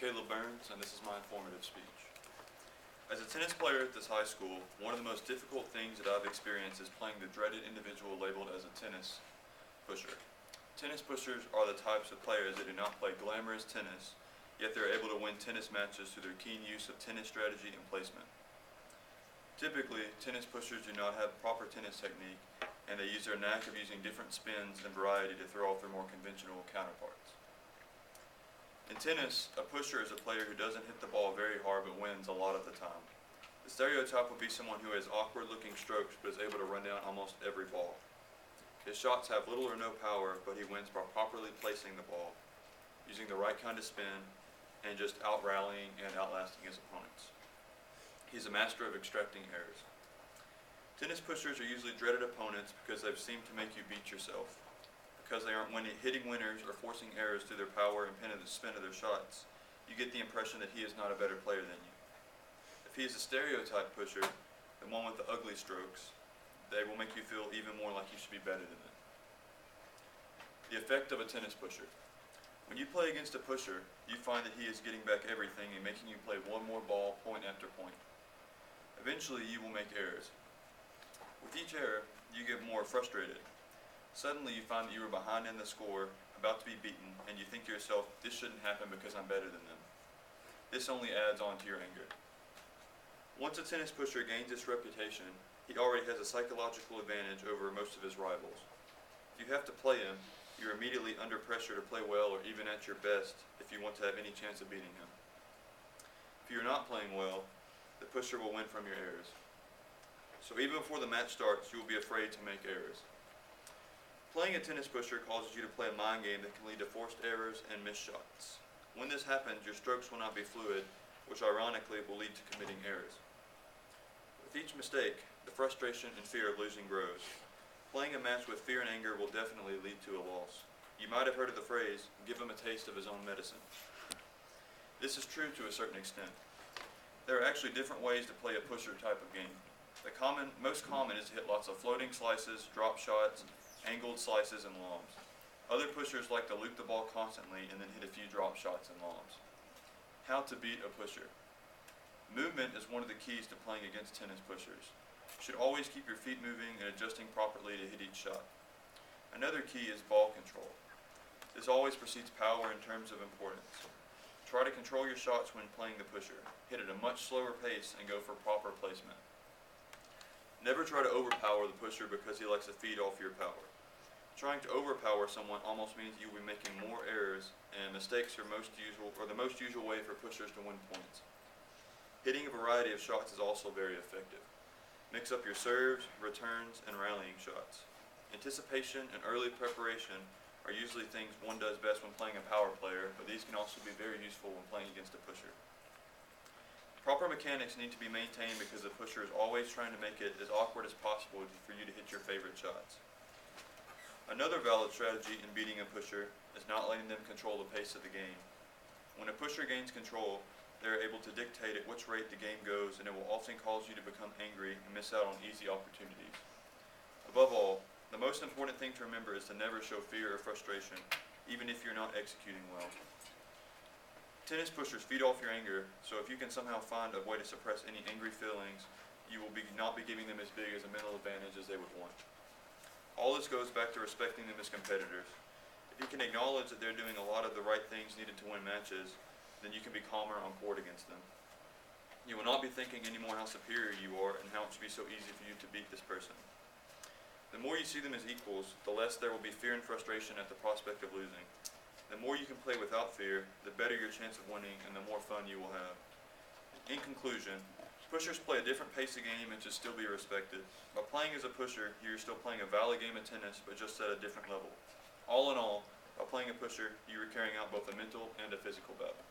Caleb Burns, and this is my informative speech. As a tennis player at this high school, one of the most difficult things that I've experienced is playing the dreaded individual labeled as a tennis pusher. Tennis pushers are the types of players that do not play glamorous tennis, yet they're able to win tennis matches through their keen use of tennis strategy and placement. Typically, tennis pushers do not have proper tennis technique, and they use their knack of using different spins and variety to throw off their more conventional counterparts. In tennis, a pusher is a player who doesn't hit the ball very hard but wins a lot of the time. The stereotype would be someone who has awkward-looking strokes but is able to run down almost every ball. His shots have little or no power, but he wins by properly placing the ball, using the right kind of spin, and just out-rallying and outlasting his opponents. He's a master of extracting errors. Tennis pushers are usually dreaded opponents because they seem to make you beat yourself. Because they aren't hitting winners or forcing errors through their power and spin of their shots, you get the impression that he is not a better player than you. If he is a stereotype pusher, the one with the ugly strokes, they will make you feel even more like you should be better than them. The effect of a tennis pusher. When you play against a pusher, you find that he is getting back everything and making you play one more ball point after point. Eventually, you will make errors. With each error, you get more frustrated. Suddenly, you find that you are behind in the score, about to be beaten, and you think to yourself, this shouldn't happen because I'm better than them. This only adds on to your anger. Once a tennis pusher gains this reputation, he already has a psychological advantage over most of his rivals. If you have to play him, you're immediately under pressure to play well or even at your best if you want to have any chance of beating him. If you're not playing well, the pusher will win from your errors. So even before the match starts, you will be afraid to make errors. Playing a tennis pusher causes you to play a mind game that can lead to forced errors and missed shots. When this happens, your strokes will not be fluid, which ironically will lead to committing errors. With each mistake, the frustration and fear of losing grows. Playing a match with fear and anger will definitely lead to a loss. You might have heard of the phrase, give him a taste of his own medicine. This is true to a certain extent. There are actually different ways to play a pusher type of game. The most common is to hit lots of floating slices, drop shots, angled slices, and lobs. Other pushers like to loop the ball constantly and then hit a few drop shots and lobs. How to beat a pusher. Movement is one of the keys to playing against tennis pushers. You should always keep your feet moving and adjusting properly to hit each shot. Another key is ball control. This always precedes power in terms of importance. Try to control your shots when playing the pusher. Hit at a much slower pace and go for proper placement. Never try to overpower the pusher because he likes to feed off your power. Trying to overpower someone almost means you will be making more errors, and mistakes are the most usual way for pushers to win points. Hitting a variety of shots is also very effective. Mix up your serves, returns, and rallying shots. Anticipation and early preparation are usually things one does best when playing a power player, but these can also be very useful when playing against a pusher. Proper mechanics need to be maintained because the pusher is always trying to make it as awkward as possible for you to hit your favorite shots. Another valid strategy in beating a pusher is not letting them control the pace of the game. When a pusher gains control, they are able to dictate at which rate the game goes, and it will often cause you to become angry and miss out on easy opportunities. Above all, the most important thing to remember is to never show fear or frustration, even if you're not executing well. Tennis pushers feed off your anger, so if you can somehow find a way to suppress any angry feelings, you will not be giving them as big as a mental advantage as they would want. All this goes back to respecting them as competitors. If you can acknowledge that they're doing a lot of the right things needed to win matches, then you can be calmer on court against them. You will not be thinking anymore how superior you are and how it should be so easy for you to beat this person. The more you see them as equals, the less there will be fear and frustration at the prospect of losing. The more you can play without fear, the better your chance of winning and the more fun you will have. In conclusion, pushers play a different pace of game and should still be respected. By playing as a pusher, you're still playing a valid game of tennis, but just at a different level. All in all, by playing a pusher, you are carrying out both a mental and a physical battle.